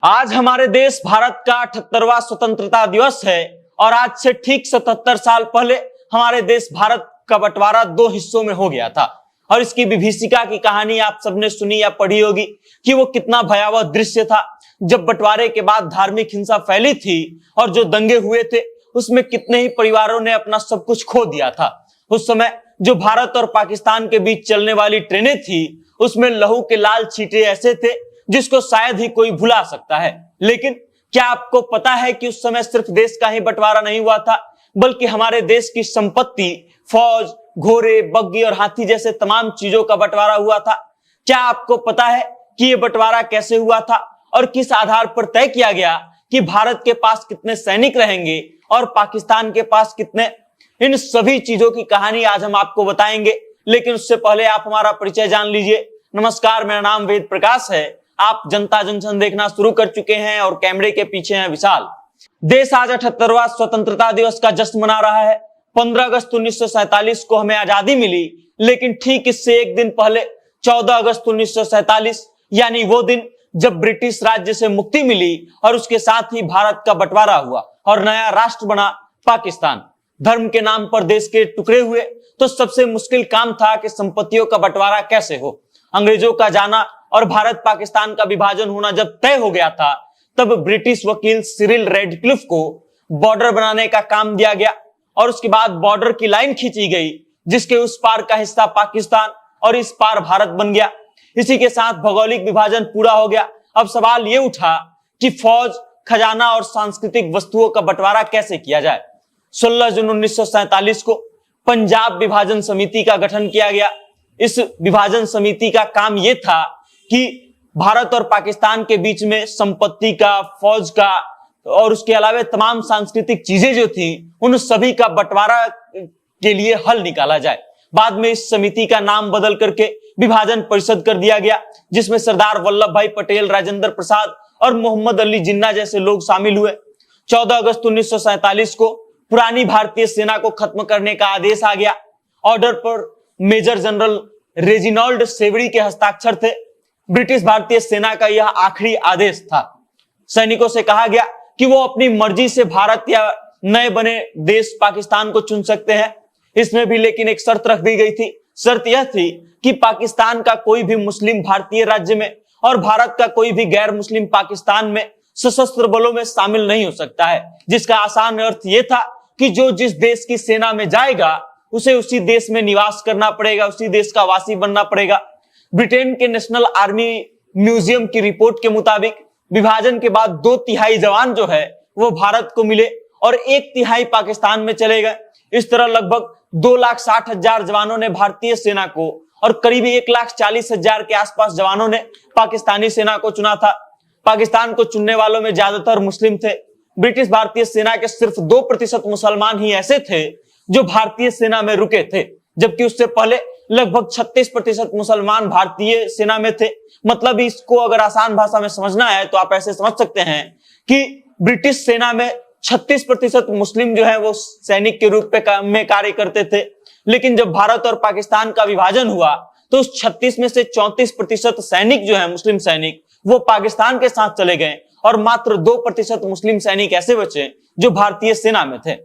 आज हमारे देश भारत का 78वां स्वतंत्रता दिवस है और आज से ठीक 77 साल पहले हमारे देश भारत का बंटवारा दो हिस्सों में हो गया था। और इसकी विभीषिका की कहानी आप सबने सुनी या पढ़ी होगी कि वो कितना भयावह दृश्य था जब बंटवारे के बाद धार्मिक हिंसा फैली थी और जो दंगे हुए थे उसमें कितने ही परिवारों ने अपना सब कुछ खो दिया था। उस समय जो भारत और पाकिस्तान के बीच चलने वाली ट्रेनें थी उसमें लहू के लाल छींटे ऐसे थे जिसको शायद ही कोई भुला सकता है। लेकिन क्या आपको पता है कि उस समय सिर्फ देश का ही बंटवारा नहीं हुआ था बल्कि हमारे देश की संपत्ति, फौज, घोड़े, बग्घी और हाथी जैसे तमाम चीजों का बंटवारा हुआ था। क्या आपको पता है कि यह बंटवारा कैसे हुआ था और किस आधार पर तय किया गया कि भारत के पास कितने सैनिक रहेंगे और पाकिस्तान के पास कितने? इन सभी चीजों की कहानी आज हम आपको बताएंगे, लेकिन उससे पहले आप हमारा परिचय जान लीजिए। नमस्कार, मेरा नाम वेद प्रकाश है। आप जनता जंक्शन देखना शुरू कर चुके हैं और कैमरे के पीछे हैं विशाल। देश आज 78वां स्वतंत्रता दिवस का जश्न मना रहा है। 15 अगस्त 1947 को हमें आजादी मिली, लेकिन ठीक इससे एक दिन पहले 14 अगस्त 1947 यानी वो दिन जब ब्रिटिश राज्य से मुक्ति मिली और उसके साथ ही भारत का बंटवारा हुआ और नया राष्ट्र बना पाकिस्तान। धर्म के नाम पर देश के टुकड़े हुए तो सबसे मुश्किल काम था कि संपत्तियों का बंटवारा कैसे हो। अंग्रेजों का जाना और भारत पाकिस्तान का विभाजन होना जब तय हो गया था तब ब्रिटिश वकील सिरिल रेडक्लिफ को बॉर्डर बनाने का काम दिया गया और उसके बाद बॉर्डर की लाइन खींची गई जिसके उस पार का हिस्सा पाकिस्तान और इस पार भारत बन गया। इसी के साथ भौगोलिक विभाजन पूरा हो गया। अब सवाल यह उठा कि फौज, खजाना और सांस्कृतिक वस्तुओं का बंटवारा कैसे किया जाए। 16 जून 1947 को पंजाब विभाजन समिति का गठन किया गया। इस विभाजन समिति का काम यह था कि भारत और पाकिस्तान के बीच में संपत्ति का, फौज का और उसके अलावा तमाम सांस्कृतिक चीजें जो थी उन सभी का बंटवारा के लिए हल निकाला जाए। बाद में इस समिति का नाम बदल करके विभाजन परिषद कर दिया गया, जिसमें सरदार वल्लभ भाई पटेल, राजेंद्र प्रसाद और मोहम्मद अली जिन्ना जैसे लोग शामिल हुए। 14 अगस्त 1947 को पुरानी भारतीय सेना को खत्म करने का आदेश आ गया। ऑर्डर पर मेजर जनरल रेजिनाल्ड सेवरी के हस्ताक्षर थे। ब्रिटिश भारतीय सेना का यह आखिरी आदेश था। सैनिकों से कहा गया कि वो अपनी मर्जी से भारत या नए बने देश पाकिस्तान को चुन सकते हैं। इसमें भी लेकिन एक शर्त रख दी गई थी। शर्त यह थी कि पाकिस्तान का कोई भी मुस्लिम भारतीय राज्य में और भारत का कोई भी गैर मुस्लिम पाकिस्तान में सशस्त्र बलों में शामिल नहीं हो सकता है, जिसका आसान अर्थ यह था कि जो जिस देश की सेना में जाएगा उसे उसी देश में निवास करना पड़ेगा, उसी देश का वासी बनना पड़ेगा। ब्रिटेन के नेशनल आर्मी म्यूजियम की रिपोर्ट के मुताबिक विभाजन के बाद 2/3 जवान जो है वो भारत को मिले और 1/3 पाकिस्तान में चले गए। इस तरह लगभग 2,60,000 जवानों ने भारतीय सेना को और करीबी 1,40,000 के आसपास जवानों ने पाकिस्तानी सेना को चुना था। पाकिस्तान को चुनने वालों में ज्यादातर मुस्लिम थे। ब्रिटिश भारतीय सेना के सिर्फ 2% मुसलमान ही ऐसे थे जो भारतीय सेना में रुके थे, जबकि उससे पहले लगभग 36% मुसलमान भारतीय सेना में थे। मतलब इसको अगर आसान भाषा में समझना है तो आप ऐसे समझ सकते हैं कि ब्रिटिश सेना में 36% मुस्लिम जो है वो सैनिक के रूप में कार्य करते थे। लेकिन जब भारत और पाकिस्तान का विभाजन हुआ तो उस 36 में से 34% सैनिक जो है मुस्लिम सैनिक वो पाकिस्तान के साथ चले गए और मात्र 2% मुस्लिम सैनिक ऐसे बचे जो भारतीय सेना में थे।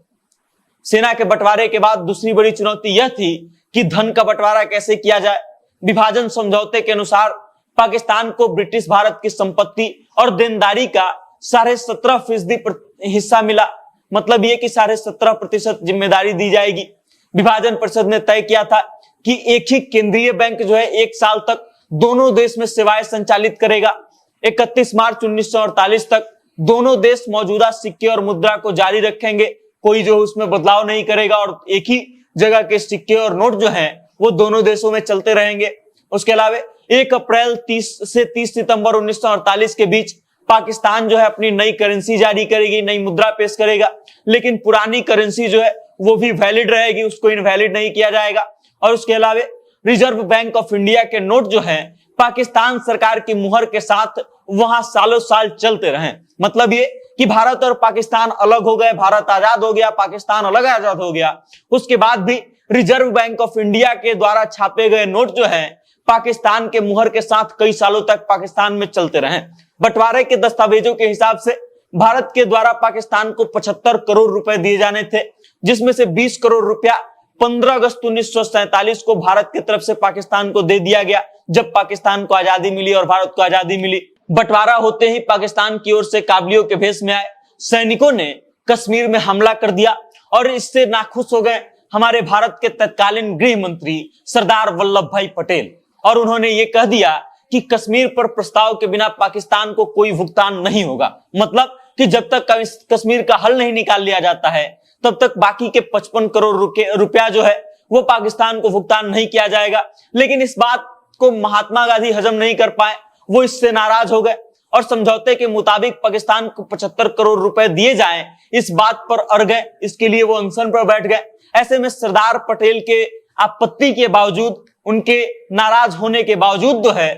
सेना के बंटवारे के बाद दूसरी बड़ी चुनौती यह थी कि धन का बंटवारा कैसे किया जाए। विभाजन समझौते के अनुसार पाकिस्तान को ब्रिटिश भारत की संपत्ति और देनदारी का 17.5% हिस्सा मिला। मतलब यह कि 17.5% जिम्मेदारी दी जाएगी। विभाजन परिषद ने तय किया था कि एक ही केंद्रीय बैंक जो है 1 साल तक दोनों देश में सेवाएं संचालित करेगा। 31 मार्च 1948 तक दोनों देश मौजूदा सिक्के और मुद्रा को जारी रखेंगे, कोई जो उसमें बदलाव नहीं करेगा और एक ही जगह के सिक्के और नोट जो हैं वो दोनों देशों में चलते रहेंगे। उसके अलावा 1 अप्रैल 30 से 30 सितंबर 1948 के बीच पाकिस्तान जो है अपनी नई करेंसी जारी करेगी, नई मुद्रा पेश करेगा, लेकिन पुरानी करेंसी जो है वो भी वैलिड रहेगी, उसको इनवैलिड नहीं किया जाएगा। और उसके अलावा रिजर्व बैंक ऑफ इंडिया के नोट जो हैं पाकिस्तान सरकार की मुहर के साथ वहां सालों साल चलते रहे। मतलब ये कि भारत और पाकिस्तान अलग हो गए, भारत आजाद हो गया, पाकिस्तान अलग आजाद हो गया, उसके बाद भी रिजर्व बैंक ऑफ इंडिया के द्वारा छापे गए नोट जो हैं पाकिस्तान के मुहर के साथ कई सालों तक पाकिस्तान में चलते रहे। बंटवारे के दस्तावेजों के हिसाब से भारत के द्वारा पाकिस्तान को 75 करोड़ रुपए दिए जाने थे, जिसमें से 20 करोड़ रुपया 15 अगस्त 1947 को भारत की तरफ से पाकिस्तान को दे दिया गया, जब पाकिस्तान को आजादी मिली और भारत को आजादी मिली। बंटवारा होते ही पाकिस्तान की ओर से काबलियों के भेष में आए सैनिकों ने कश्मीर में हमला कर दिया और इससे नाखुश हो गए हमारे भारत के तत्कालीन गृह मंत्री सरदार वल्लभ भाई पटेल, और उन्होंने ये कह दिया कि कश्मीर पर प्रस्ताव के बिना पाकिस्तान को कोई भुगतान नहीं होगा। मतलब कि जब तक कश्मीर का हल नहीं निकाल लिया जाता है तब तक बाकी के 55 करोड़ रुपया जो है वो पाकिस्तान को भुगतान नहीं किया जाएगा। लेकिन इस बात को महात्मा गांधी हजम नहीं कर पाए, वो इससे नाराज हो गए और समझौते के मुताबिक पाकिस्तान को 75 करोड़ रुपए दिए जाएं, इस बात पर अड़ गए। इसके लिए वो अनशन पर बैठ गए। ऐसे में सरदार पटेल के आपत्ति के बावजूद, उनके नाराज होने के बावजूद जो है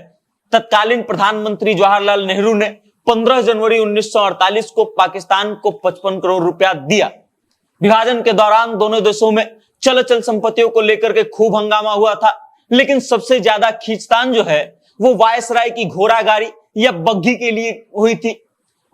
तत्कालीन प्रधानमंत्री जवाहरलाल नेहरू ने 15 जनवरी 1948 को पाकिस्तान को 55 करोड़ रुपया दिया। विभाजन के दौरान दोनों देशों में चल अचल संपत्तियों को लेकर के खूब हंगामा हुआ था, लेकिन सबसे ज्यादा खींचतान जो है वो वायसराय की घोड़ा गाड़ी या बग्घी के लिए हुई थी।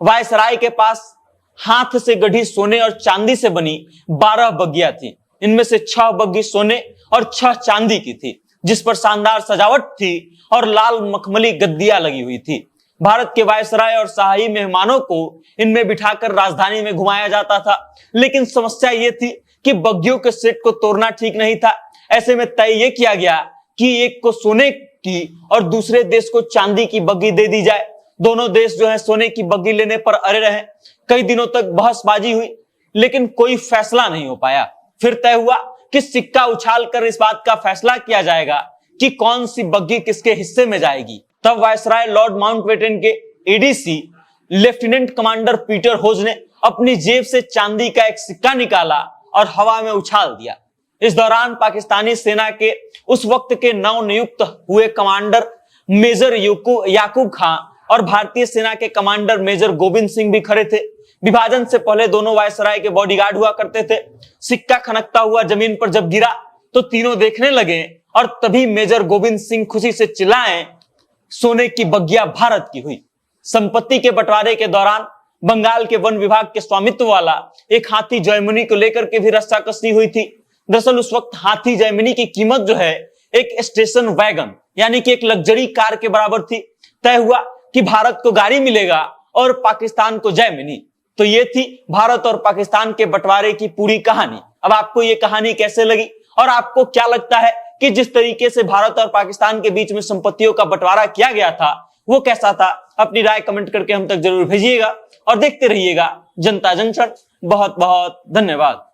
वायसराय के पास हाथ से गढ़ी सोने और चांदी से बनी 12 बग्घियां थी। इनमें से 6 बग्घी सोने और 6 चांदी की थी, जिस पर शानदार सजावट थी और लाल मखमली गद्दियां लगी हुई थी। भारत के वायसराय और शाही मेहमानों को इनमें बिठाकर राजधानी में घुमाया जाता था, लेकिन समस्या ये थी कि बग्घियों के सेट को तोड़ना ठीक नहीं था। ऐसे में तय ये किया गया कि एक को सोने की और दूसरे देश को चांदी की बग्घी दे दी जाए। दोनों देश जो है सोने की बग्घी लेने पर अड़े रहे। कई दिनों तक बहसबाजी हुई, लेकिन कोई फैसला नहीं हो पाया। फिर तय हुआ कि सिक्का उछालकर इस बात का फैसला किया जाएगा कि कौन सी बग्घी किसके हिस्से में जाएगी। तब वायसराय लॉर्ड माउंटबेटन के एडीसी लेफ्टिनेंट कमांडर पीटर होज ने अपनी जेब से चांदी का एक सिक्का निकाला और हवा में उछाल दिया। इस दौरान पाकिस्तानी सेना के उस वक्त के नवनियुक्त हुए कमांडर मेजर याकूब खां और भारतीय सेना के कमांडर मेजर गोविंद सिंह भी खड़े थे। विभाजन से पहले दोनों वायसराय के बॉडीगार्ड हुआ करते थे। सिक्का खनकता हुआ जमीन पर जब गिरा तो तीनों देखने लगे और तभी मेजर गोविंद सिंह खुशी से चिल्लाए, सोने की बग्घियां भारत की हुई। संपत्ति के बंटवारे के दौरान बंगाल के वन विभाग के स्वामित्व वाला एक हाथी जयमुनी को लेकर के भी रस्साकसी हुई थी। दरअसल उस वक्त हाथी जयमुनी की कीमत जो है एक स्टेशन वैगन यानी कि एक लग्जरी कार के बराबर थी। तय हुआ कि भारत को गाड़ी मिलेगा और पाकिस्तान को जयमुनी। तो ये थी भारत और पाकिस्तान के बंटवारे की पूरी कहानी। अब आपको ये कहानी कैसे लगी और आपको क्या लगता है कि जिस तरीके से भारत और पाकिस्तान के बीच में संपत्तियों का बंटवारा किया गया था वो कैसा था? अपनी राय कमेंट करके हम तक जरूर भेजिएगा और देखते रहिएगा जनता जंक्शन। बहुत बहुत धन्यवाद।